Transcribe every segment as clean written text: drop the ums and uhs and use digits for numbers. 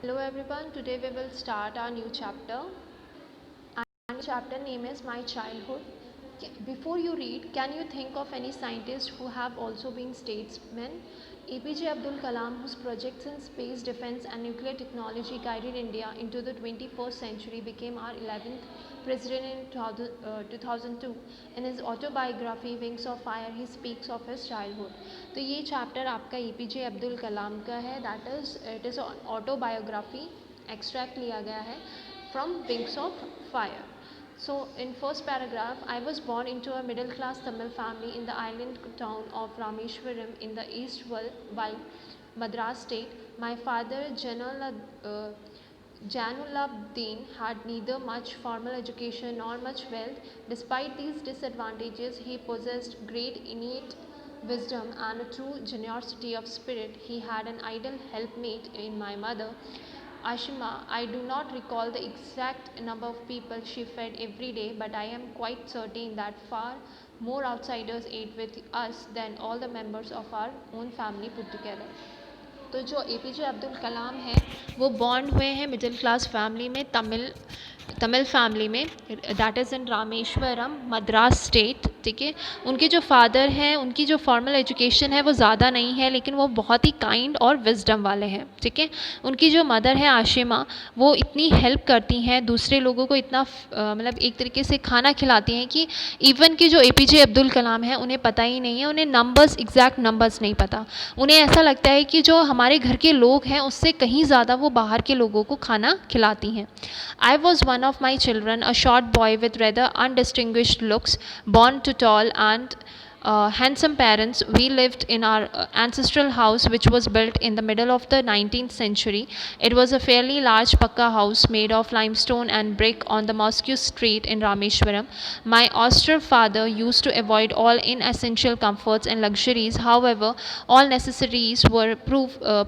Hello everyone, today we will start our new chapter and chapter name is My Childhood. Before you read, can you think of any scientists who have also been statesmen? APJ Abdul Kalam, whose projects in space, defense and nuclear technology guided India into the 21st century, became our 11th president in 2002. In his autobiography Wings of Fire, he speaks of his childhood. तो ये chapter आपका APJ Abdul कलाम का है. That it is autobiography. Extract लिया गया है from Wings of Fire. So in first paragraph, I was born into a middle class Tamil family in the island town of Rameshwaram in the east Madras state. My father Janullabuddin had neither much formal education nor much wealth. Despite these disadvantages, he possessed great innate wisdom and a true generosity of spirit. He had an ideal helpmate in my mother, Ashima. I do not recall the exact number of people she fed every day, but I am quite certain that far more outsiders ate with us than all the members of our own family put together. तो जो APJ Abdul कलाम हैं वो born हुए हैं middle class family में, Tamil family में, that is in Rameswaram, Madras state. ठीक है. उनके जो फादर हैं उनकी जो फॉर्मल एजुकेशन है वो ज़्यादा नहीं है, लेकिन वो बहुत ही काइंड और विजडम वाले हैं. ठीक है. उनकी जो मदर है आशिमा, वो इतनी हेल्प करती हैं दूसरे लोगों को, इतना मतलब एक तरीके से खाना खिलाती हैं कि इवन कि जो APJ अब्दुल कलाम हैं उन्हें पता ही नहीं है, उन्हें नंबर्स, एग्जैक्ट नंबर्स नहीं पता. उन्हें ऐसा लगता है कि जो हमारे घर के लोग हैं उससे कहीं ज़्यादा वो बाहर के लोगों को खाना खिलाती हैं. I was one of my children, a short boy with rather undistinguished looks, born to tall and handsome parents. We lived in our ancestral house, which was built in the middle of the 19th century. It was a fairly large pakka house made of limestone and brick on the Mosque Street in Rameshwaram. My austere father used to avoid all inessential comforts and luxuries. However, all necessaries were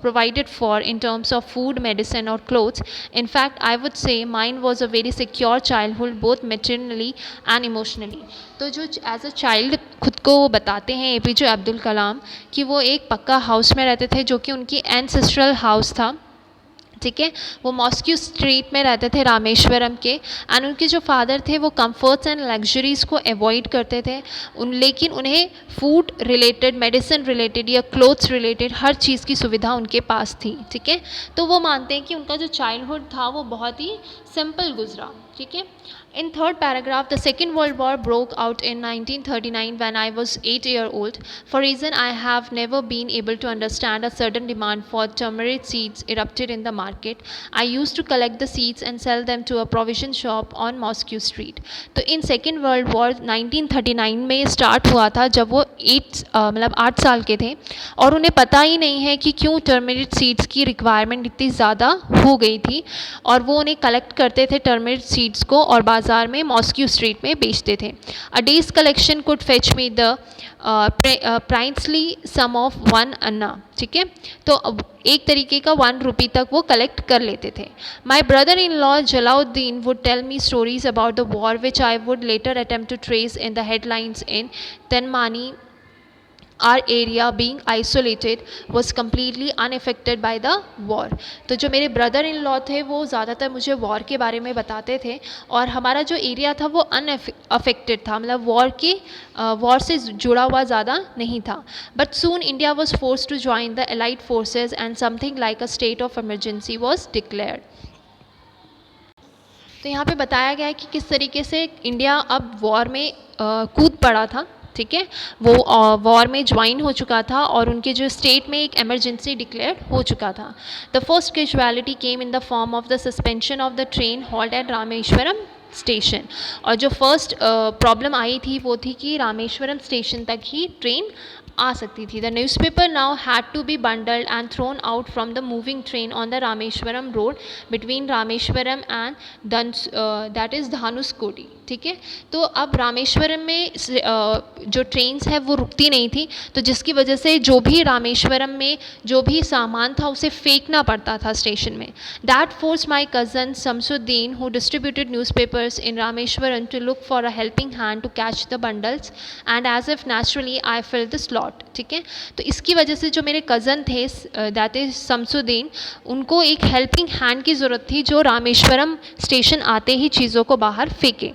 provided for in terms of food, medicine, or clothes. In fact, I would say mine was a very secure childhood, both materially and emotionally. तो जो as a child खुद को वो बताते हैं APJ Abdul कलाम कि वो एक पक्का हाउस में रहते थे जो कि उनकी एंसेस्ट्रल हाउस था. ठीक है. वो मॉस्क्यू स्ट्रीट में रहते थे रामेश्वरम के. एंड उनके जो फादर थे वो कंफर्ट्स एंड लग्जरीज़ को अवॉइड करते थे. लेकिन उन्हें फूड रिलेटेड, मेडिसिन रिलेटेड या क्लोथ्स रिलेटेड हर चीज़ की सुविधा उनके पास थी. ठीक है. तो वो मानते हैं कि उनका जो चाइल्डहुड था वो बहुत ही सिंपल गुजरा. ठीक है. In third paragraph, the Second World War broke out in 1939 when I was 8 years old. For reason I have never been able to understand, a sudden demand for turmeric seeds erupted in the market. I used to collect the seeds and sell them to a provision shop on Mosque Street. तो in Second World War 1939 में start हुआ था जब वो 8 साल के थे और उन्हें पता ही नहीं है कि क्यों टर्मरिक सीड्स की रिक्वायरमेंट इतनी ज़्यादा हो गई थी, और वो उन्हें कलेक्ट करते थे टर्मरिक सीड्स को और बाज़ार में मॉस्क्यू स्ट्रीट में बेचते थे. A day's collection could fetch me the princely sum of 1 anna. ठीक है. तो एक तरीके का 1 रुपये तक वो कलेक्ट कर लेते थे. My brother in law Jalauddin would tell me stories about the war which I would later attempt to trace in the headlines in Dinamani. Our area being isolated was completely unaffected by the war. तो जो मेरे brother in law थे वो ज़्यादातर मुझे war के बारे में बताते थे और हमारा जो एरिया था वो अनअफेक्टेड था, मतलब वॉर से जुड़ा हुआ ज़्यादा नहीं था. But soon India was force to join the allied forces and something like a state of emergency was declared. तो यहाँ पे बताया गया है कि किस तरीके से इंडिया अब वॉर में कूद पड़ा था. ठीक है. वो वॉर में ज्वाइन हो चुका था और उनके जो स्टेट में एक एमरजेंसी डिक्लेयर हो चुका था. The first casualty came in the form of the suspension of the train halt at Rameswaram station. और जो फर्स्ट प्रॉब्लम आई थी वो थी कि रामेश्वरम स्टेशन तक ही ट्रेन आ सकती थी. The newspaper now had to be bundled and thrown out from the moving train on the Rameswaram road between Rameswaram and that is Dhanushkodi. ठीक है। तो अब रामेश्वरम में जो ट्रेन्स है वो रुकती नहीं थी, तो जिसकी वजह से जो भी रामेश्वरम में जो भी सामान था उसे फेंकना पड़ता था स्टेशन में। That force my cousin Shamsuddin who distributed newspapers in Rameswaram to look for a helping hand to catch the bundles and as if naturally I fill the slot, ठीक है। तो इसकी वजह से जो मेरे कज़न थे दैट इज़ शमसुद्दीन, उनको एक हेल्पिंग हैंड की ज़रूरत थी जो रामेश्वरम स्टेशन आते ही चीज़ों को बाहर फेंके।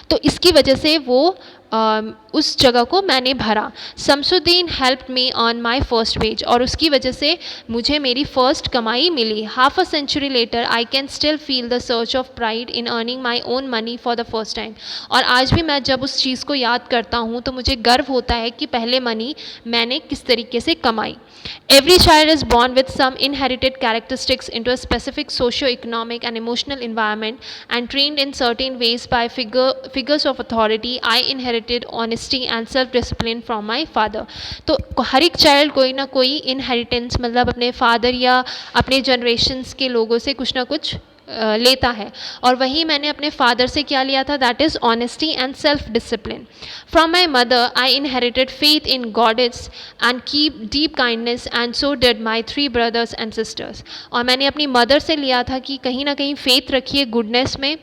तो इसकी वजह से वो उस जगह को मैंने भरा। Shamsuddin helped me on my first wages, और उसकी वजह से मुझे मेरी फ़र्स्ट कमाई मिली। Half a century later I can still feel the surge of pride in earning my own money for the first time. और आज भी मैं जब उस चीज़ को याद करता हूँ तो मुझे गर्व होता है कि पहले मनी मैंने किस तरीके से कमाई। Every child is born with some inherited characteristics into a specific socio-economic and emotional environment and trained in certain ways by figures of authority. I inherited honesty and self-discipline from my father. तो हर एक child कोई ना कोई inheritance मतलब अपने father या अपने generations के लोगों से कुछ ना कुछ लेता है, और वही मैंने अपने फादर से क्या लिया था, that is honesty and self discipline. From my mother I inherited faith in goddess and keep deep kindness and so did my 3 brothers and sisters. और मैंने अपनी मदर से लिया था कि कहीं ना कहीं फेथ रखिए गुडनेस में,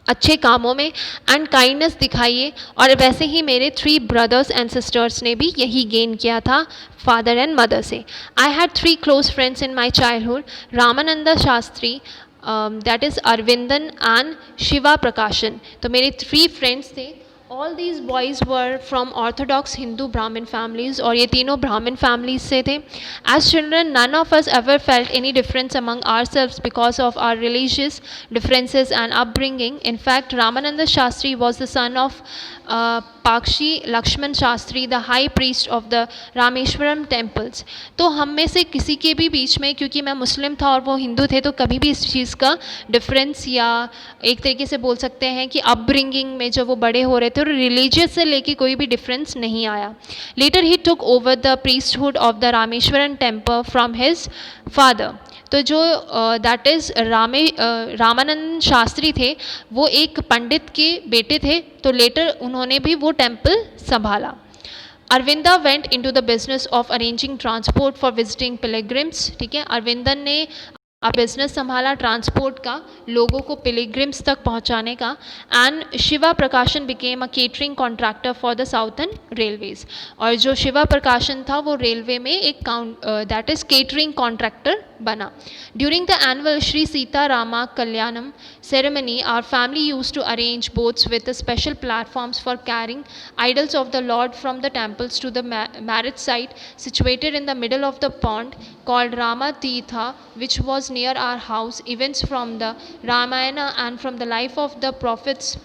अच्छे कामों में, एंड काइंडनेस दिखाइए, और वैसे ही मेरे 3 ब्रदर्स एंड सिस्टर्स ने भी यही गेन किया था फादर एंड मदर से। I had 3 close friends in my childhood, Ramananda Shastri, that is Aravindan and Shiva Prakasan. तो मेरे 3 फ्रेंड्स थे। All these boys were from orthodox Hindu Brahmin families, और ये तीनों ब्राह्मण फैमिलीज से थे। As children none of us ever felt any difference among our selves because of our religious differences and upbringing. In fact Ramananda Shastri was the son of Pakshi Lakshman Shastri, the high priest of the Rameswaram temples. तो हम में से किसी के भी बीच में, क्योंकि मैं मुस्लिम था और वो हिंदू थे, तो कभी भी इस चीज़ का डिफरेंस या एक तरीके से बोल सकते हैं कि अपब्रिंगिंग में जब वो बड़े हो रहे थे और रिलीजियस से लेके कोई भी डिफरेंस नहीं आया। Later he took over the priesthood of the Rameswaram temple from his father. तो जो दैट इज़ रामानंद शास्त्री थे, वो एक पंडित के बेटे थे, तो लेटर उन्होंने भी वो टेम्पल संभाला। Aravinda went into the business of arranging transport for visiting pilgrims, ठीक है। अरविंदन ने बिजनेस संभाला ट्रांसपोर्ट का, लोगों को पिलग्रिम्स तक पहुंचाने का। And Shiva Prakashan became a catering contractor for the southern railways. और जो शिवा प्रकाशन था वो रेलवे में एक दैट इज़ केटरिंग कॉन्ट्रैक्टर बना। During the annual Shri Sita Rama Kalyanam ceremony, our family used to arrange boats with special platforms for carrying idols of the Lord from the temples to the marriage site situated in the middle of the pond called Rama Tirtha, which was near our house. Events from the Ramayana and from the life of the prophets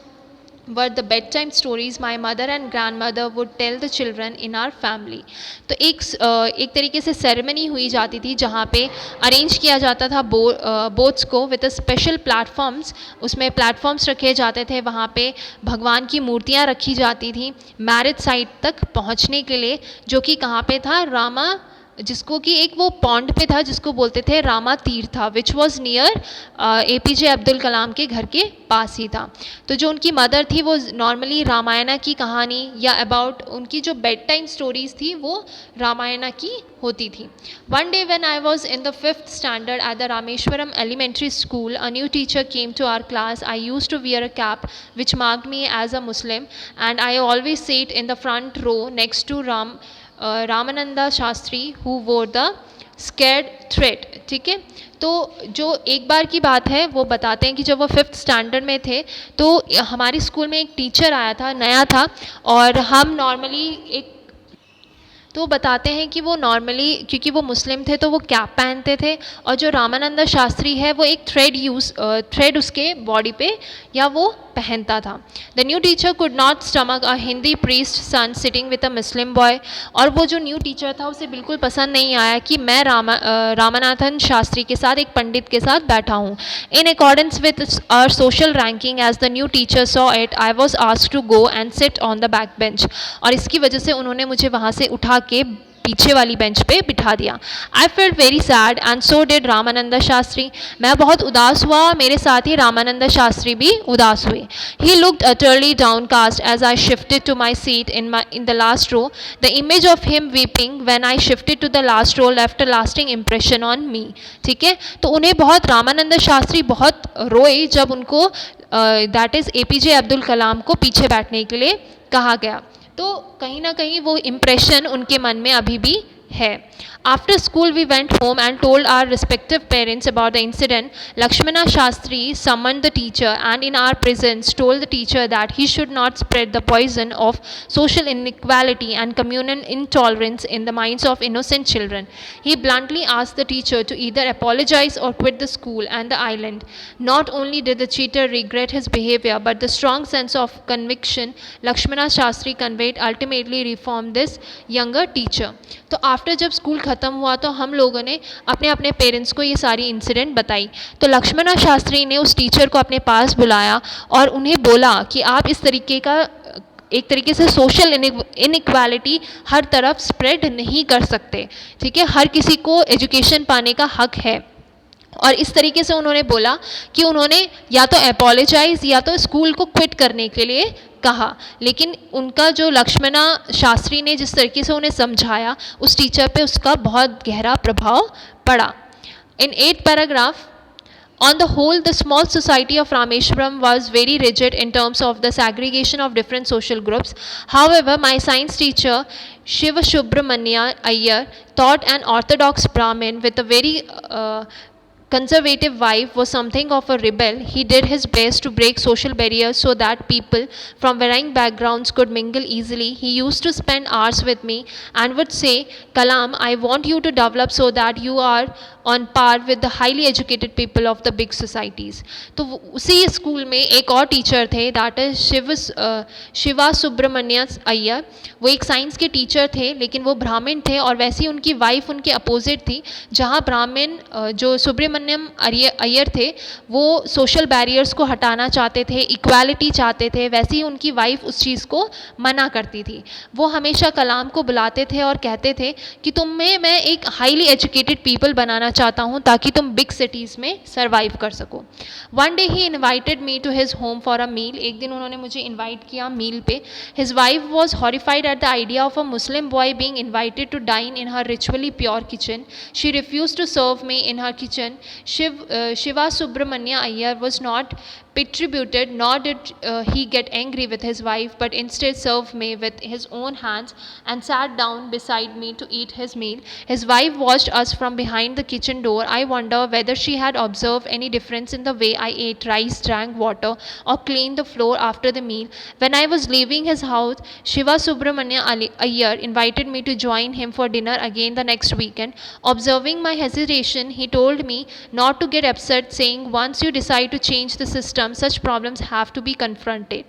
were the bedtime stories my mother and grandmother would tell the children in our family. तो एक तरीके से ceremony हुई जाती थी जहाँ पे arrange किया जाता था बोट्स को विद स्पेशल प्लेटफॉर्म्स। उसमें प्लेटफॉर्म्स रखे जाते थे, वहाँ पे भगवान की मूर्तियाँ रखी जाती थी मैरिज साइट तक पहुँचने के लिए, जो कि कहाँ पे था, रामा, जिसको कि एक वो पॉन्ड पे था जिसको बोलते थे Rama Theertha, which was near APJ Abdul Kalam के घर के पास ही था। तो जो उनकी मदर थी वो नॉर्मली रामायणा की कहानी या अबाउट उनकी जो बेड टाइम स्टोरीज थी वो रामायणा की होती थी। One day when I was in the 5th standard at the Rameswaram elementary school, a new teacher came to our class. I used to wear a cap which marked me as a Muslim and I always sat in the front row next to Ramananda Shastri who wore the sacred thread, ठीक है। तो जो एक बार की बात है वो बताते हैं कि जब वो 5th स्टैंडर्ड में थे तो हमारे स्कूल में एक टीचर आया था, नया था, और हम नॉर्मली तो बताते हैं कि वो नॉर्मली क्योंकि वो मुस्लिम थे तो वो कैप पहनते थे, और जो रामानंदा शास्त्री है वो एक थ्रेड उसके बॉडी पे या वो पहनता था। The new teacher could not stomach a Hindu priest son sitting with a Muslim boy, और वो जो न्यू टीचर था उसे बिल्कुल पसंद नहीं आया कि मैं रामानाथन शास्त्री के साथ, एक पंडित के साथ बैठा हूँ। In accordance with our social ranking as the new teacher saw it, I was asked to go and sit on the back bench, और इसकी वजह से उन्होंने मुझे वहाँ से उठा के पीछे वाली बेंच पे बिठा दिया. I felt very sad and so did Ramanand Shastri. मैं बहुत उदास हुआ, मेरे साथ ही रामानंद शास्त्री भी उदास हुए. He looked utterly downcast as I shifted to my seat in the last row. The image of him weeping when I shifted to the last row left a lasting impression on me. ठीक है, तो उन्हें बहुत रामानंद शास्त्री बहुत रोए जब उनको that is APJ Abdul कलाम को पीछे बैठने के लिए कहा गया. तो कहीं ना कहीं वो इम्प्रेशन उनके मन में अभी भी है. After school, we went home and told our respective parents about the incident. Lakshmana Shastri summoned the teacher and in our presence told the teacher that he should not spread the poison of social inequality and communal intolerance in the minds of innocent children. He bluntly asked the teacher to either apologize or quit the school and the island. Not only did the cheater regret his behavior, but the strong sense of conviction Lakshmana Shastri conveyed ultimately reformed this younger teacher. तो after जब school ख़त्म हुआ तो हम लोगों ने अपने अपने पेरेंट्स को ये सारी इंसिडेंट बताई. तो लक्ष्मणा शास्त्री ने उस टीचर को अपने पास बुलाया और उन्हें बोला कि आप इस तरीके का एक तरीके से सोशल इनइक्वालिटी हर तरफ स्प्रेड नहीं कर सकते. ठीक है, हर किसी को एजुकेशन पाने का हक है. और इस तरीके से उन्होंने बोला कि उन्होंने या तो अपोलोजाइज या तो स्कूल को क्विट करने के लिए कहा. लेकिन उनका जो लक्ष्मणा शास्त्री ने जिस तरीके से उन्हें समझाया उस टीचर पे उसका बहुत गहरा प्रभाव पड़ा. इन 8th paragraph, on the whole, the small society of Rameshwaram was very rigid in terms of the segregation of different social groups. However, my science teacher, Shiva Subramanya Iyer, taught an orthodox Brahmin with a very conservative wife was something of a rebel. He did his best to break social barriers so that people from varying backgrounds could mingle easily. He used to spend hours with me and would say, Kalam, I want you to develop so that you are on par with the highly educated people of the big societies. तो उसी school में एक और teacher थे, that is Shiva Subramanya Iyer. वो एक science के teacher थे लेकिन वो ब्राह्मण थे और वैसे ही उनकी वाइफ उनके अपोजिट थी. जहाँ ब्राह्मण जो सुब्रमण्यम अय्यर थे वो सोशल बैरियर्स को हटाना चाहते थे, इक्वालिटी चाहते थे, वैसे ही उनकी वाइफ उस चीज़ को मना करती थी. वो हमेशा कलाम को बुलाते थे और कहते थे कि तुम्हें मैं एक हाईली एजुकेटेड पीपल बनाना चाहता हूँ ताकि तुम बिग सिटीज़ में सर्वाइव कर सको. One day he invited me to his home for a meal. एक दिन उन्होंने मुझे इन्वाइट किया मील पे. His wife was horrified at the idea of a Muslim boy being invited to dine in her ritually pure kitchen. She refused to serve me in her kitchen. Shiva Subramanya Iyer was not retributed, nor did he get angry with his wife, but instead served me with his own hands and sat down beside me to eat his meal. His wife watched us from behind the kitchen door. I wonder whether she had observed any difference in the way I ate rice, drank water, or cleaned the floor after the meal. When I was leaving his house, Shiva Subramanya Iyer invited me to join him for dinner again the next weekend. Observing my hesitation, he told me not to get upset, saying, once you decide to change the system, such problems have to be confronted.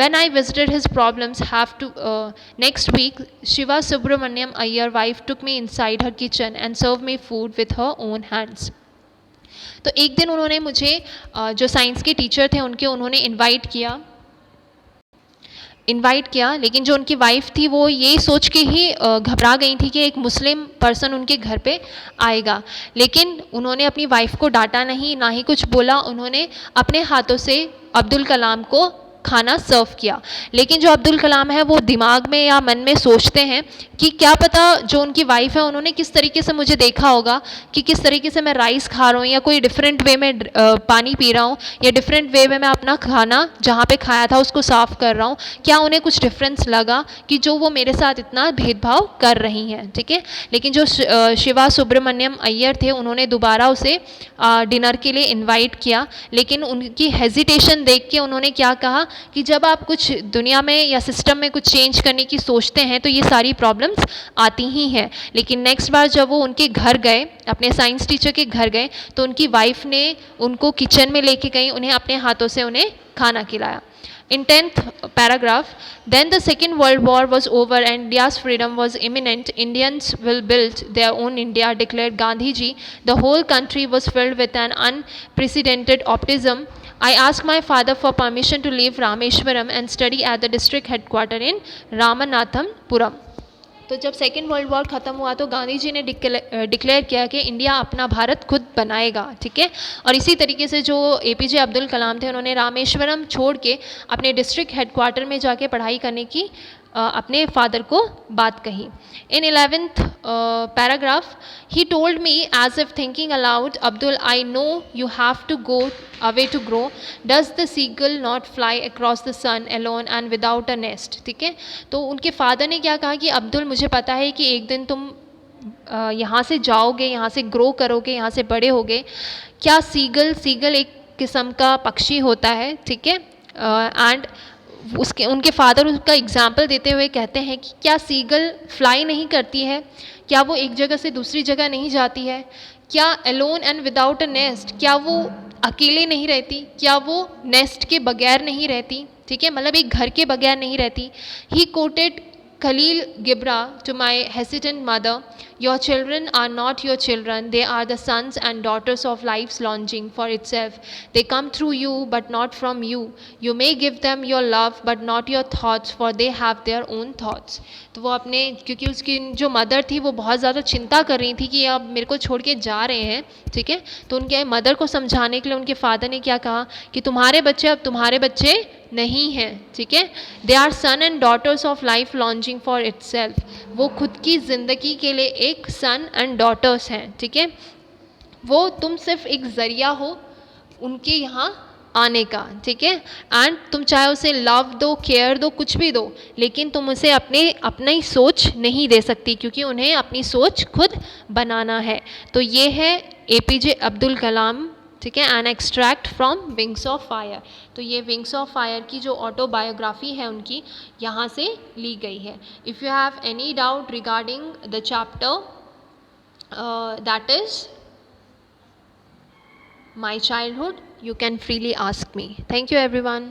When I visited his problems next week, Shiva Subramanyam Iyer wife took me inside her kitchen and served me food with her own hands. तो एक दिन उन्होंने मुझे जो science के teacher थे उन्होंने invite किया लेकिन जो उनकी वाइफ थी वो ये सोच के ही घबरा गई थी कि एक मुस्लिम पर्सन उनके घर पे आएगा. लेकिन उन्होंने अपनी वाइफ को डांटा नहीं, ना ही कुछ बोला. उन्होंने अपने हाथों से अब्दुल कलाम को खाना सर्व किया. लेकिन जो अब्दुल कलाम है वो दिमाग में या मन में सोचते हैं कि क्या पता जो उनकी वाइफ है उन्होंने किस तरीके से मुझे देखा होगा कि किस तरीके से मैं राइस खा रहा हूँ या कोई डिफरेंट वे में पानी पी रहा हूँ या डिफरेंट वे में मैं अपना खाना जहाँ पे खाया था उसको साफ़ कर रहा हूँ. क्या उन्हें कुछ डिफरेंस लगा कि जो वो मेरे साथ इतना भेदभाव कर रही हैं. ठीक है, लेकिन जो शिवा सुब्रमण्यम अय्यर थे उन्होंने दोबारा उसे डिनर के लिए इन्वाइट किया. लेकिन उनकी हेजिटेशन देख के उन्होंने क्या कहा कि जब आप कुछ दुनिया में या सिस्टम में कुछ चेंज करने की सोचते हैं तो ये सारी प्रॉब्लम्स आती ही हैं. लेकिन नेक्स्ट बार जब वो उनके घर गए, अपने साइंस टीचर के घर गए, तो उनकी वाइफ ने उनको किचन में लेके गई, उन्हें अपने हाथों से उन्हें खाना खिलाया. In 10th paragraph, then the Second World War was over and India's freedom was imminent. Indians will build their own India, declared Gandhiji. The whole country was filled with an unprecedented optimism. I asked my father for permission to leave Rameshwaram and study at the district headquarters in Ramanathapuram. तो जब second world war ख़त्म हुआ तो गांधी जी ने declare किया कि India अपना भारत खुद बनाएगा, ठीक है। और इसी तरीके से जो APJ अब्दुल कलाम थे, उन्होंने रामेश्वरम छोड़ के अपने डिस्ट्रिक्ट हेडक्वार्टर में जाके पढ़ाई करने की अपने फादर को बात कही। In 11th paragraph he told me as if thinking aloud, Abdul I know you have to go away to grow, does the seagull not fly across the sun alone and without a nest, ठीक है। तो उनके father ने क्या कहा कि अब्दुल, मुझे पता है कि एक दिन तुम यहाँ से जाओगे, यहाँ से ग्रो करोगे, यहाँ से बड़े होगे। क्या सीगल एक किस्म का पक्षी होता है, ठीक है। एंड उनके फादर उसका एग्जाम्पल देते हुए कहते हैं कि क्या सीगल फ्लाई नहीं करती है, क्या वो एक जगह से दूसरी जगह नहीं जाती है, क्या Elon and without a nest, क्या वो अकेले नहीं रहती, क्या वो नेस्ट के बगैर नहीं रहती, ठीक है, मतलब एक घर के बगैर नहीं रहती। ही coated Khalil Gibra to my hesitant mother, your children are not your children, they are the sons and daughters of life's longing for itself. They come through you but not from you. You may give them your love but not your thoughts, for they have their own thoughts. तो वो अपने, क्योंकि उसकी जो mother थी वो बहुत ज़्यादा चिंता कर रही थी कि अब मेरे को छोड़ के जा रहे हैं, ठीक है। तो उनके मदर को समझाने के लिए उनके फादर ने क्या कहा कि तुम्हारे बच्चे अब तुम्हारे बच्चे नहीं हैं, ठीक है। They are son and daughters of life longing for itself, वो खुद की ज़िंदगी के लिए एक सन एंड डॉटर्स हैं, ठीक है। वो तुम सिर्फ एक ज़रिया हो उनके यहाँ आने का, ठीक है। एंड तुम चाहे उसे लव दो, केयर दो, कुछ भी दो, लेकिन तुम उसे अपनी सोच नहीं दे सकती, क्योंकि उन्हें अपनी सोच खुद बनाना है। तो ये है APJ अब्दुल कलाम, ठीक है, an extract from wings of fire. तो ये विंग्स ऑफ फायर की जो ऑटोबायोग्राफी है उनकी, यहाँ से ली गई है। If you have any doubt regarding the chapter that is my childhood, you can freely ask me. Thank you everyone.